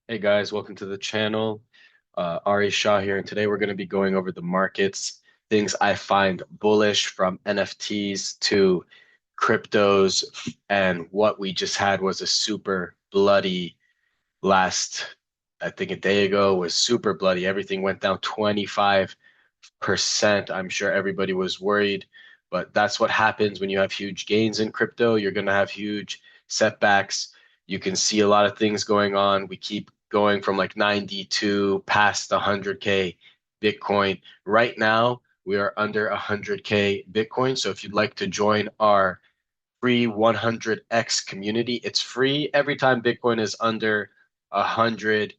Hey guys, welcome to the channel. Shah here, and today we're going to be going over the markets, things I find bullish from NFTs to cryptos, and what we just had was a super bloody last, I think a day ago was super bloody. Everything went down 25%. I'm sure everybody was worried, but that's what happens when you have huge gains in crypto. You're going to have huge setbacks. You can see a lot of things going on. We keep going from like 92 past 100K Bitcoin. Right now, we are under 100K Bitcoin. So if you'd like to join our free 100X community, it's free every time Bitcoin is under 100K.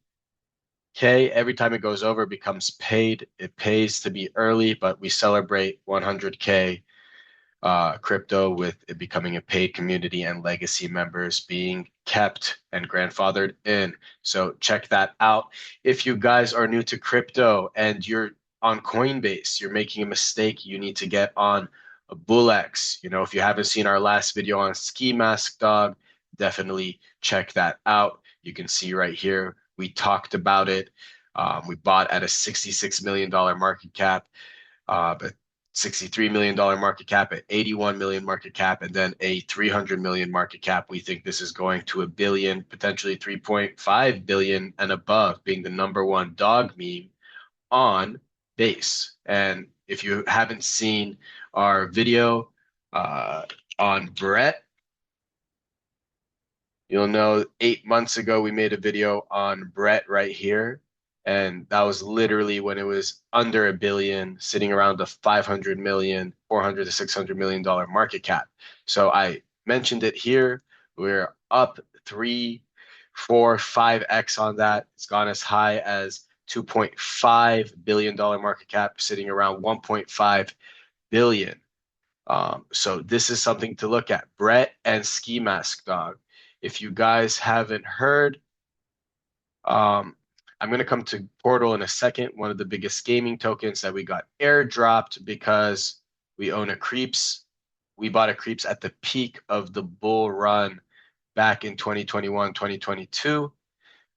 Every time it goes over, it becomes paid. It pays to be early, but we celebrate 100K crypto with it becoming a paid community and legacy members being kept and grandfathered in. So check that out. If you guys are new to crypto and you're on Coinbase, you're making a mistake, you need to get on a BULLX. If you haven't seen our last video on Ski Mask Dog, definitely check that out. You can see right here, we talked about it. We bought at a $66 million market cap. But $63 million market cap at 81 million market cap, and then a 300 million market cap. We think this is going to a billion, potentially 3.5 billion and above, being the number one dog meme on base. And if you haven't seen our video on Brett, you'll know 8 months ago we made a video on Brett right here. And that was literally when it was under a billion, sitting around the 500 million, 400 to $600 million market cap. So I mentioned it here. We're up 3, 4, 5x on that. It's gone as high as $2.5 billion market cap, sitting around 1.5 billion. So this is something to look at. Brett and Ski Mask Dog. If you guys haven't heard, um, I'm going to come to Portal in a second. One of the biggest gaming tokens that we got airdropped because we own a Creeps. We bought a Creeps at the peak of the bull run back in 2021, 2022.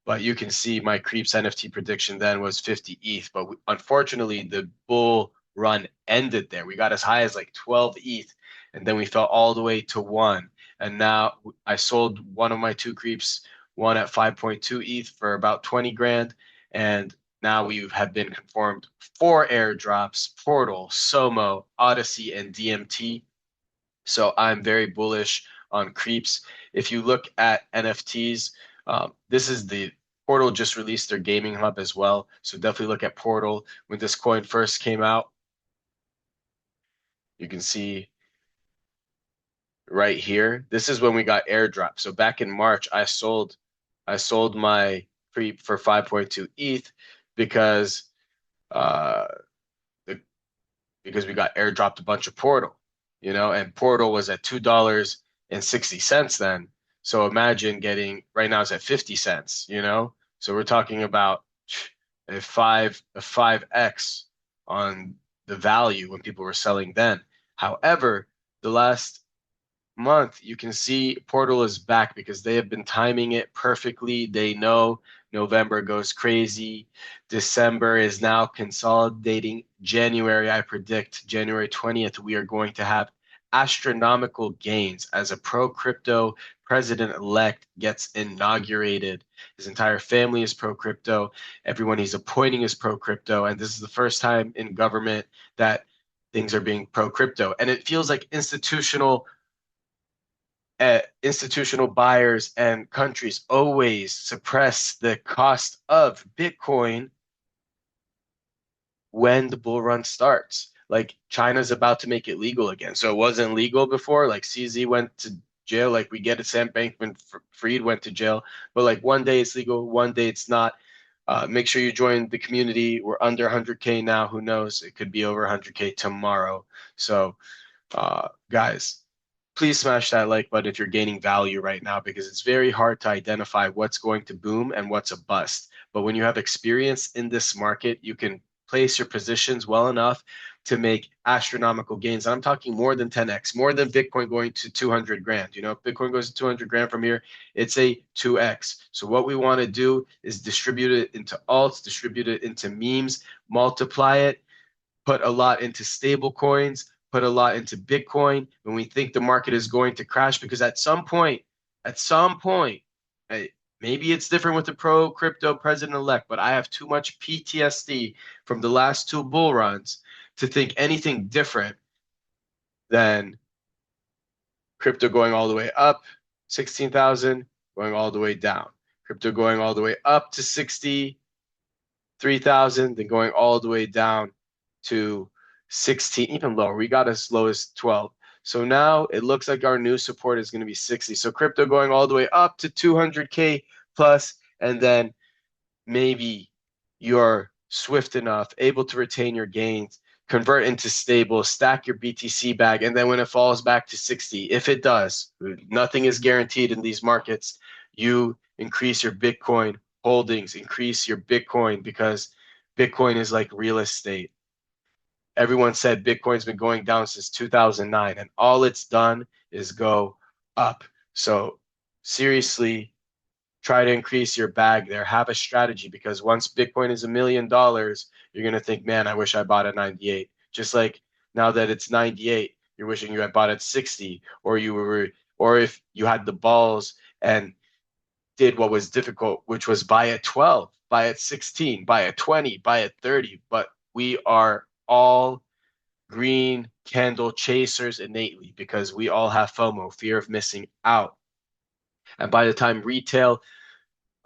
But you can see my Creeps NFT prediction then was 50 ETH. But unfortunately, the bull run ended there. We got as high as like 12 ETH, and then we fell all the way to one. And now I sold one of my two Creeps, one at 5.2 ETH for about 20 grand. And now we have been confirmed 4 airdrops: Portal, Somo, Odyssey, and DMT. So I'm very bullish on Creeps. If you look at NFTs, this is the Portal just released their gaming hub as well. So definitely look at Portal. When this coin first came out, you can see right here. This is when we got airdrop. So back in March, I sold my Creep for 5.2 ETH because uh the, because we got airdropped a bunch of Portal, and Portal was at $2.60 then. So imagine getting right now it's at 50 cents. So we're talking about a 5x on the value when people were selling then. However, the last month, you can see Portal is back because they have been timing it perfectly. They know November goes crazy. December is now consolidating. January, I predict January 20th, we are going to have astronomical gains as a pro crypto president elect gets inaugurated. His entire family is pro crypto. Everyone he's appointing is pro crypto. And this is the first time in government that things are being pro crypto. And it feels like institutional buyers and countries always suppress the cost of Bitcoin when the bull run starts. Like China's about to make it legal again. So it wasn't legal before. Like CZ went to jail. Like we get it, Sam Bankman-Fried went to jail. But like one day it's legal, one day it's not. Make sure you join the community. We're under 100K now. Who knows? It could be over 100K tomorrow. So, guys, please smash that like button if you're gaining value right now because it's very hard to identify what's going to boom and what's a bust. But when you have experience in this market, you can place your positions well enough to make astronomical gains. And I'm talking more than 10x, more than Bitcoin going to 200 grand. You know, if Bitcoin goes to 200 grand from here, it's a 2x. So what we want to do is distribute it into alts, distribute it into memes, multiply it, put a lot into stable coins, put a lot into Bitcoin when we think the market is going to crash, because at some point, maybe it's different with the pro crypto president elect, but I have too much PTSD from the last two bull runs to think anything different than crypto going all the way up, 16,000, going all the way down. Crypto going all the way up to 63,000, then going all the way down to 16, even lower. We got as low as 12. So now it looks like our new support is going to be 60. So crypto going all the way up to 200K plus, and then maybe you're swift enough, able to retain your gains, convert into stable, stack your BTC bag, and then when it falls back to 60, if it does, nothing is guaranteed in these markets, you increase your Bitcoin holdings, increase your Bitcoin, because Bitcoin is like real estate. Everyone said Bitcoin's been going down since 2009, and all it's done is go up. So seriously, try to increase your bag there. Have a strategy, because once Bitcoin is $1 million, you're going to think, man, I wish I bought at 98. Just like now that it's 98, you're wishing you had bought at 60, or if you had the balls and did what was difficult, which was buy at 12, buy at 16, buy at 20, buy at 30. But we are all green candle chasers innately, because we all have FOMO, fear of missing out. And by the time retail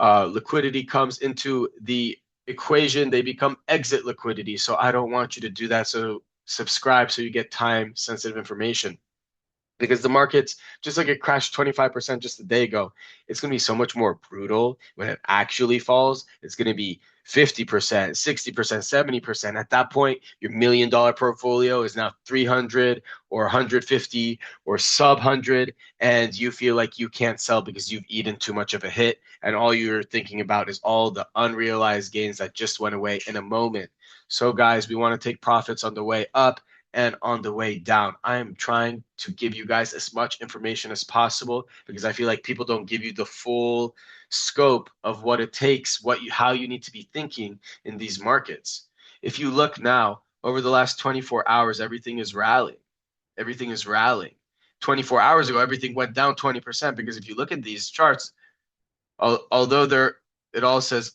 liquidity comes into the equation, they become exit liquidity. So I don't want you to do that. So subscribe so you get time sensitive information, because the markets, just like it crashed 25% just a day ago, it's going to be so much more brutal when it actually falls. It's going to be 50%, 60%, 70%. At that point, your $1 million portfolio is now 300 or 150 or sub 100, and you feel like you can't sell because you've eaten too much of a hit, and all you're thinking about is all the unrealized gains that just went away in a moment. So guys, we want to take profits on the way up and on the way down. I am trying to give you guys as much information as possible, because I feel like people don't give you the full scope of what it takes, how you need to be thinking in these markets. If you look now, over the last 24 hours, everything is rallying. Everything is rallying. 24 hours ago, everything went down 20%, because if you look at these charts, although it all says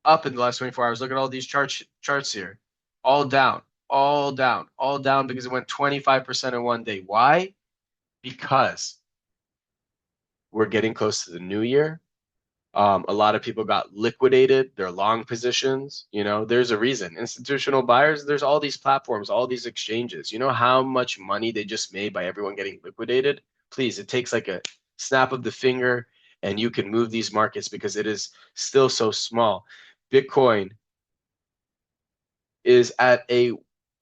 up in the last 24 hours, look at all these charts here, all down, all down, all down, because it went 25% in one day. Why? Because we're getting close to the new year. A lot of people got liquidated, their long positions. You know, there's a reason. Institutional buyers, there's all these platforms, all these exchanges. You know how much money they just made by everyone getting liquidated? Please, it takes like a snap of the finger and you can move these markets, because it is still so small. Bitcoin is at a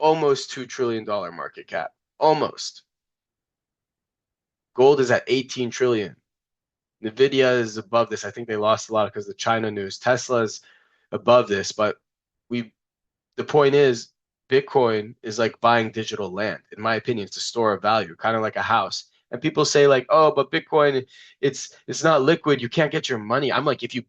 almost $2 trillion market cap. Almost. Gold is at 18 trillion. Nvidia is above this. I think they lost a lot because of the China news. Tesla's above this, but the point is, Bitcoin is like buying digital land. In my opinion, it's a store of value, kind of like a house. And people say like, oh, but Bitcoin, it's not liquid. You can't get your money. I'm like, if you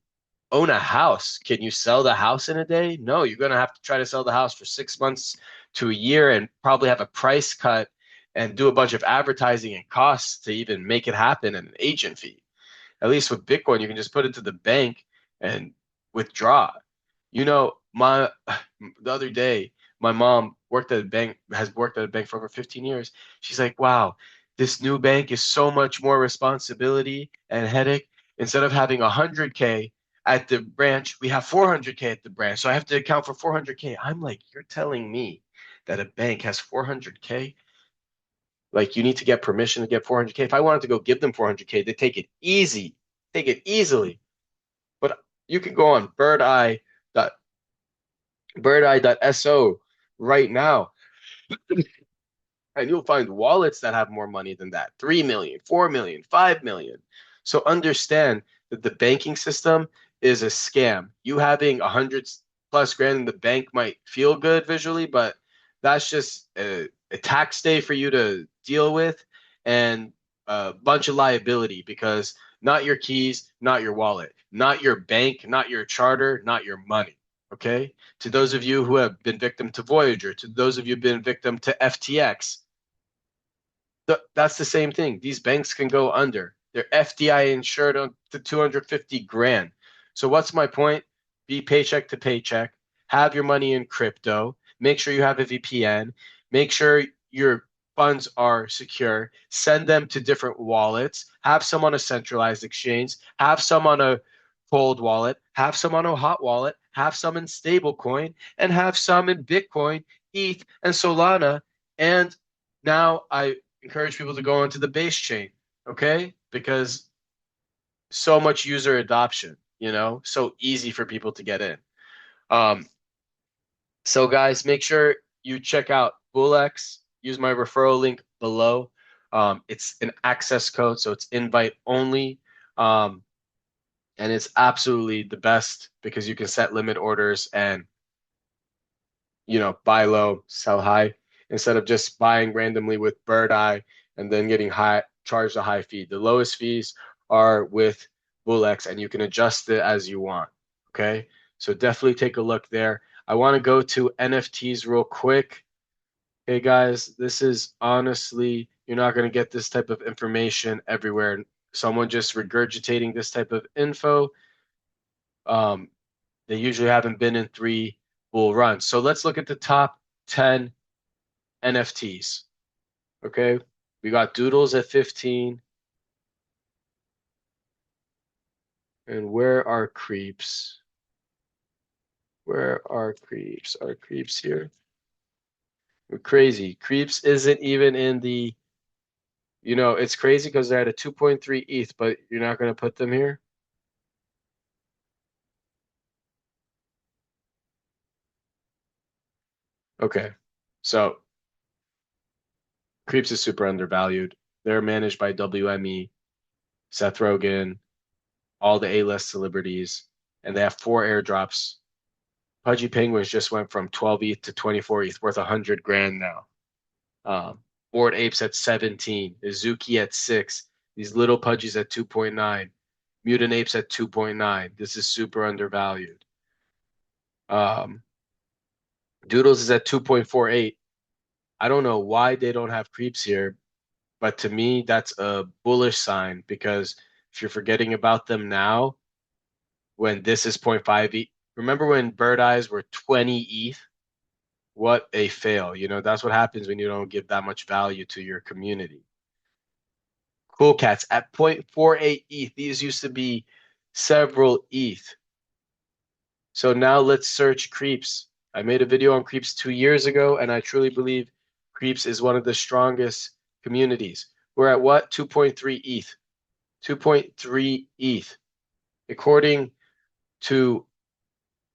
own a house, can you sell the house in a day? No, you're going to have to try to sell the house for 6 months to a year and probably have a price cut and do a bunch of advertising and costs to even make it happen, and an agent fee. At least with Bitcoin, you can just put it to the bank and withdraw. You know, the other day, my mom has worked at a bank for over 15 years. She's like, wow, this new bank is so much more responsibility and headache. Instead of having 100K at the branch, we have 400K at the branch. So I have to account for 400K. I'm like, you're telling me that a bank has 400K? Like, you need to get permission to get 400K. If I wanted to go give them 400K, they take it easily. But you can go on birdeye.so right now, and you'll find wallets that have more money than that. 3 million, 4 million, 5 million. So understand that the banking system is a scam. You having 100+ grand in the bank might feel good visually, but that's just a tax day for you to deal with and a bunch of liability because not your keys, not your wallet, not your bank, not your charter, not your money. Okay. To those of you who have been victim to Voyager, to those of you who have been victim to FTX, that's the same thing. These banks can go under. They're FDI insured on to 250 grand. So what's my point? Be paycheck to paycheck. Have your money in crypto. Make sure you have a VPN. Make sure your funds are secure. Send them to different wallets. Have some on a centralized exchange. Have some on a cold wallet. Have some on a hot wallet. Have some in stablecoin. And have some in Bitcoin, ETH, and Solana. And now I encourage people to go into the base chain, okay? Because so much user adoption, so easy for people to get in. Um, so guys, make sure you check out BULLX. Use my referral link below. It's an access code, so it's invite only. And it's absolutely the best because you can set limit orders and buy low, sell high, instead of just buying randomly with Bird Eye and then getting charged a high fee. The lowest fees are with BullX, and you can adjust it as you want. Okay, so definitely take a look there. I want to go to NFTs real quick. Hey guys, this is honestly, you're not going to get this type of information everywhere. Someone just regurgitating this type of info. Um, they usually haven't been in 3 bull runs. So let's look at the top 10 NFTs. Okay. We got Doodles at 15. And where are creeps? Where are creeps? Are creeps here? We're crazy. Creeps isn't even in the, it's crazy because they're at a 2.3 ETH, but you're not going to put them here? Okay. So Creeps is super undervalued. They're managed by WME, Seth Rogen, all the A-list celebrities, and they have 4 airdrops. Pudgy Penguins just went from 12 ETH to 24 ETH, worth 100 grand now. Bored Apes at 17, Izuki at 6, these little Pudgies at 2.9, Mutant Apes at 2.9. This is super undervalued. Um, Doodles is at 2.48. I don't know why they don't have creeps here, but to me, that's a bullish sign because if you're forgetting about them now, when this is 0.5 ETH, remember when Bird Eyes were 20 ETH? What a fail. That's what happens when you don't give that much value to your community. Cool Cats at 0.48 ETH. These used to be several ETH. So now let's search Creeps. I made a video on Creeps 2 years ago, and I truly believe Creeps is one of the strongest communities. We're at what? 2.3 ETH. 2.3 ETH. According to,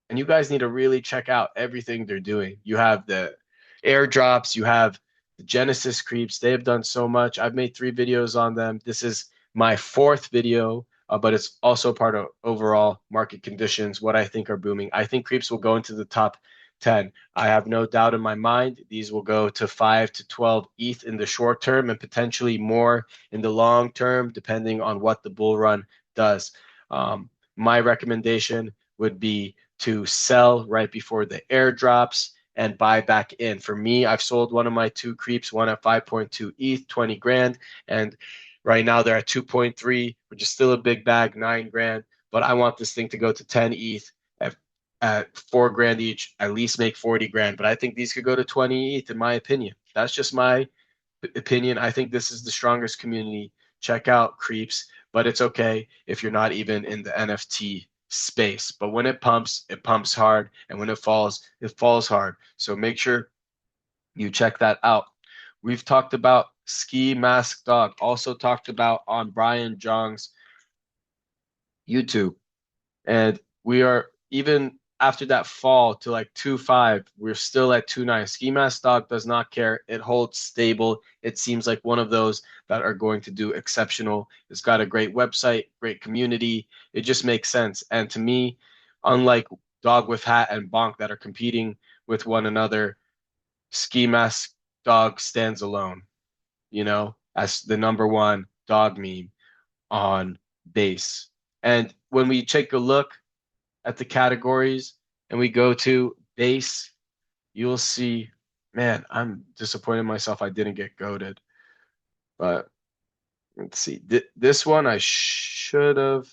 and you guys need to really check out everything they're doing. You have the airdrops, you have the Genesis creeps. They have done so much. I've made 3 videos on them. This is my 4th video, but it's also part of overall market conditions, what I think are booming. I think creeps will go into the top 10. I have no doubt in my mind these will go to 5 to 12 ETH in the short term and potentially more in the long term, depending on what the bull run does. My recommendation would be to sell right before the airdrops and buy back in. For me, I've sold one of my 2 creeps, one at 5.2 ETH, 20 grand, and right now they're at 2.3, which is still a big bag, 9 grand. But I want this thing to go to 10 ETH at 4 grand each, at least make 40 grand. But I think these could go to 20 ETH, in my opinion. That's just my opinion. I think this is the strongest community. Check out creeps, but it's okay if you're not even in the NFT space. But when it pumps hard, and when it falls hard. So make sure you check that out. We've talked about Ski Mask Dog, also talked about on Brian Jong's YouTube. And we are, even after that fall to like 2.5, we're still at 2.9. Ski Mask Dog does not care. It holds stable. It seems like one of those that are going to do exceptional. It's got a great website, great community. It just makes sense. And to me, unlike DOGWIFHAT and Bonk that are competing with one another, Ski Mask Dog stands alone, as the number one dog meme on base. And when we take a look at the categories and we go to base, you'll see, man, I'm disappointed in myself I didn't get goaded. But let's see. This one I should have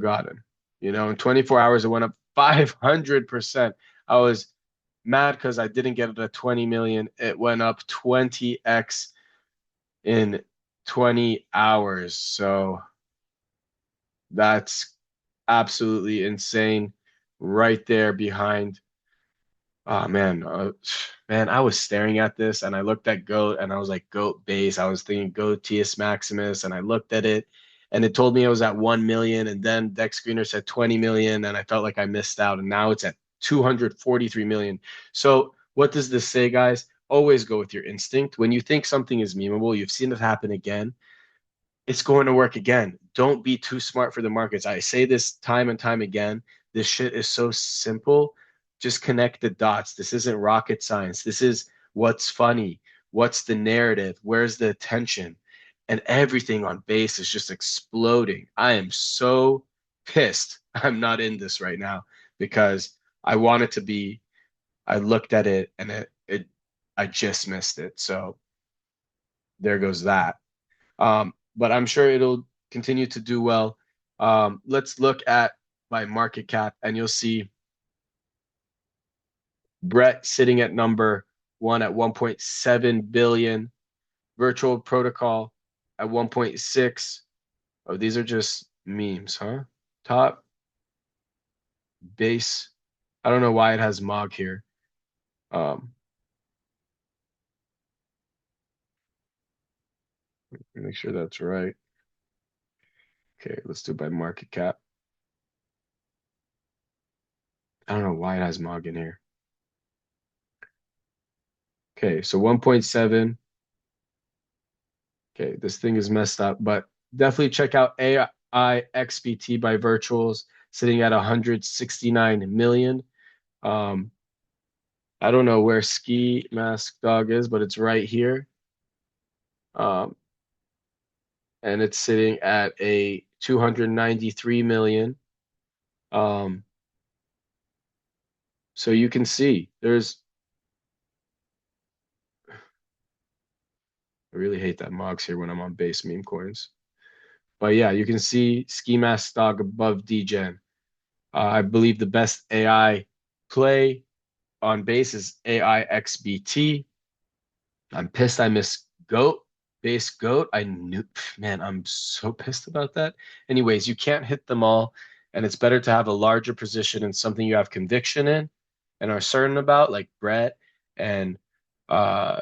gotten. In 24 hours it went up 500%. I was mad because I didn't get it at 20 million. It went up 20x in 20 hours. So that's absolutely insane right there behind. Oh man, man, I was staring at this and I looked at GOAT and I was like, GOAT base. I was thinking GOAT TS Maximus and I looked at it and it told me it was at 1 million and then Dex Screener said 20 million and I felt like I missed out and now it's at 243 million. So what does this say, guys? Always go with your instinct. When you think something is memeable, you've seen it happen again, it's going to work again. Don't be too smart for the markets. I say this time and time again. This shit is so simple. Just connect the dots. This isn't rocket science. This is what's funny. What's the narrative? Where's the attention? And everything on base is just exploding. I am so pissed I'm not in this right now because I wanted to be. I looked at it and I just missed it. So there goes that. But I'm sure it'll continue to do well. Let's look at my market cap, and you'll see Brett sitting at number one at 1.7 billion, Virtual Protocol at 1.6. Oh, these are just memes, huh? Top base. I don't know why it has Mog here. Um, make sure that's right. Okay, let's do it by market cap. I don't know why it has Mog in here. Okay, so 1.7. Okay, this thing is messed up, but definitely check out AI XBT by Virtuals, sitting at 169 million. Um, I don't know where Ski Mask Dog is, but it's right here. Um, and it's sitting at a 293 million. Um, so you can see I really hate that Mogs here when I'm on base meme coins. But yeah, you can see Ski Mask Dog above DGen. I believe the best AI play on base is AI XBT. I'm pissed I missed GOAT, base GOAT. I knew, man, I'm so pissed about that. Anyways, you can't hit them all, and it's better to have a larger position in something you have conviction in and are certain about, like Brett and uh,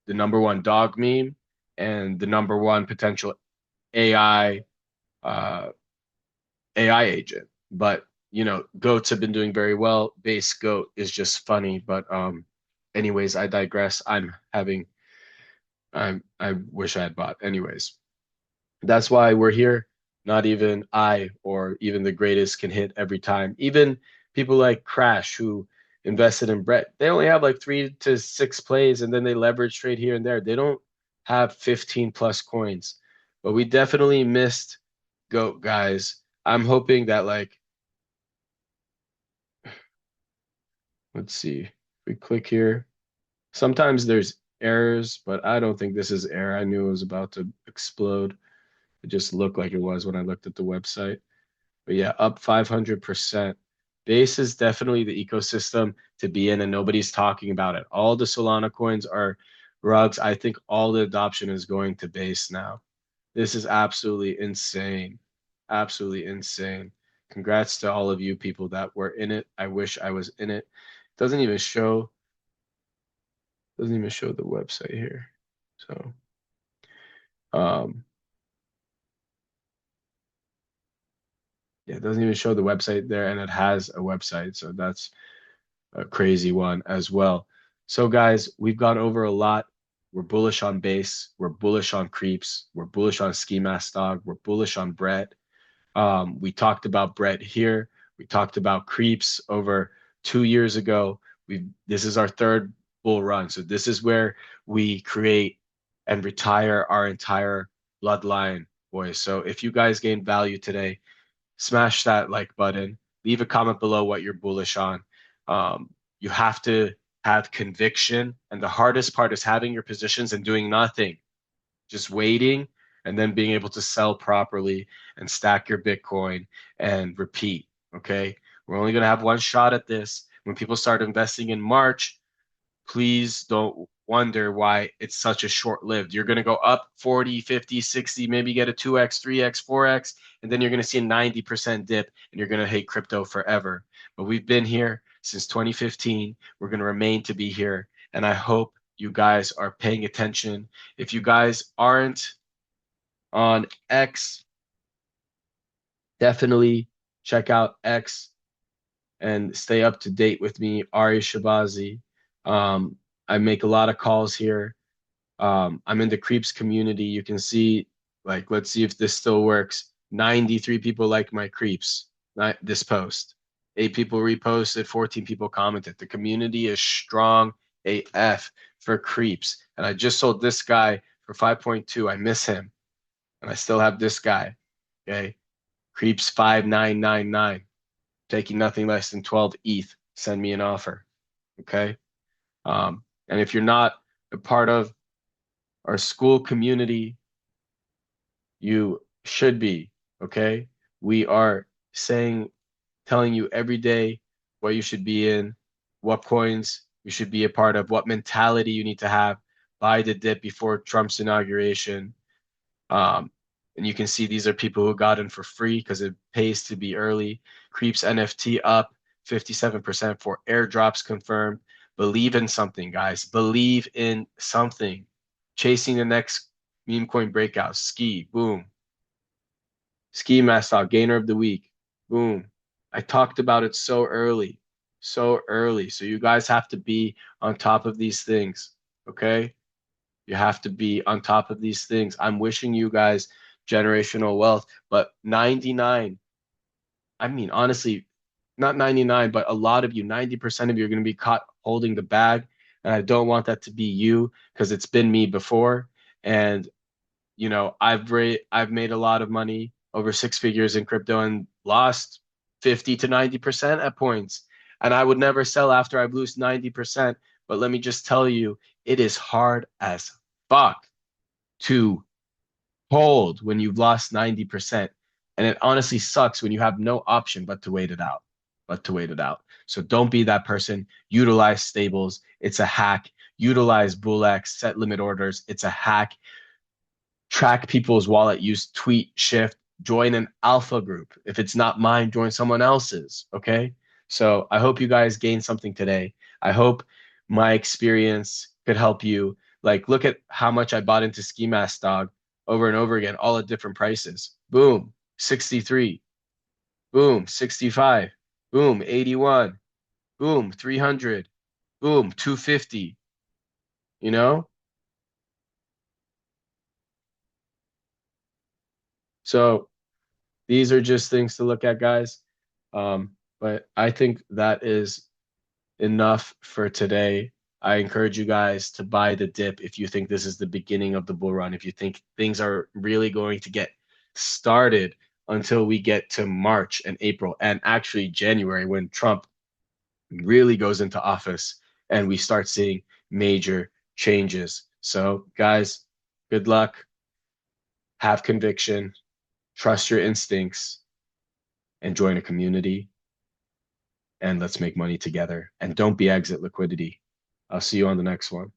the number one dog meme and the number one potential AI uh, AI agent. But goats have been doing very well. Base goat is just funny. But anyways, I digress. I wish I had bought. Anyways, that's why we're here. Not even I or even the greatest can hit every time. Even people like Crash who invested in Brett, they only have like 3 to 6 plays and then they leverage trade here and there. They don't have 15 plus coins. But we definitely missed GOAT, guys. I'm hoping that let's see. If we click here, sometimes there's errors, but I don't think this is error. I knew it was about to explode. It just looked like it was when I looked at the website. But yeah, up 500%. Base is definitely the ecosystem to be in, and nobody's talking about it. All the Solana coins are rugs. I think all the adoption is going to base now. This is absolutely insane. Absolutely insane. Congrats to all of you people that were in it. I wish I was in it. Doesn't even show the website here. So um yeah, it doesn't even show the website there, and it has a website. So that's a crazy one as well. So guys, we've gone over a lot. We're bullish on base. We're bullish on creeps. We're bullish on Ski Mask Dog. We're bullish on Brett. We talked about Brett here. We talked about creeps over 2 years ago. This is our third bull run. So this is where we create and retire our entire bloodline, boys. So if you guys gain value today, smash that like button. Leave a comment below what you're bullish on. You have to have conviction, and the hardest part is having your positions and doing nothing, just waiting, and then being able to sell properly and stack your Bitcoin and repeat. Okay. We're only going to have one shot at this. When people start investing in March, please don't wonder why it's such a short lived. You're going to go up 40, 50, 60, maybe get a 2x, 3x, 4x, and then you're going to see a 90% dip and you're going to hate crypto forever. But we've been here since 2015. We're going to remain to be here. And I hope you guys are paying attention. If you guys aren't on X, definitely check out X and stay up to date with me, Ari Shabazi. I make a lot of calls here. I'm in the Creeps community. You can see, like, let's see if this still works. 93 people like my Creeps, not this post. 8 people reposted, 14 people commented. The community is strong AF for Creeps. And I just sold this guy for 5.2. I miss him. And I still have this guy. Okay. Creeps 5999. Taking nothing less than 12 ETH. Send me an offer. Okay. And if you're not a part of our school community, you should be. Okay. We are telling you every day what you should be in, what coins you should be a part of, what mentality you need to have. Buy the dip before Trump's inauguration. And you can see these are people who got in for free because it pays to be early. Creeps NFT up 57% for airdrops confirmed. Believe in something, guys. Believe in something. Chasing the next meme coin breakout. Ski, boom. Ski Master, gainer of the week. Boom. I talked about it so early. So early. So you guys have to be on top of these things. Okay? You have to be on top of these things. I'm wishing you guys generational wealth, but 99, I mean, honestly, not 99, but a lot of you, 90% of you are going to be caught holding the bag. And I don't want that to be you because it's been me before. And, I've made a lot of money, over 6 figures in crypto, and lost 50 to 90% at points. And I would never sell after I've lost 90%. But let me just tell you, it is hard as fuck to hold when you've lost 90%. And it honestly sucks when you have no option but to wait it out. So don't be that person. Utilize stables. It's a hack. Utilize BULLX, set limit orders. It's a hack. Track people's wallet use, tweet, shift, join an alpha group. If it's not mine, join someone else's. Okay. So I hope you guys gained something today. I hope my experience could help you. Like, look at how much I bought into Ski Mask Dog over and over again, all at different prices. Boom, 63. Boom, 65. Boom, 81. Boom, 300. Boom, 250. You know? So these are just things to look at, guys. But I think that is enough for today. I encourage you guys to buy the dip if you think this is the beginning of the bull run, if you think things are really going to get started until we get to March and April and actually January when Trump really goes into office and we start seeing major changes. So, guys, good luck. Have conviction, trust your instincts, and join a community. And let's make money together. And don't be exit liquidity. I'll see you on the next one.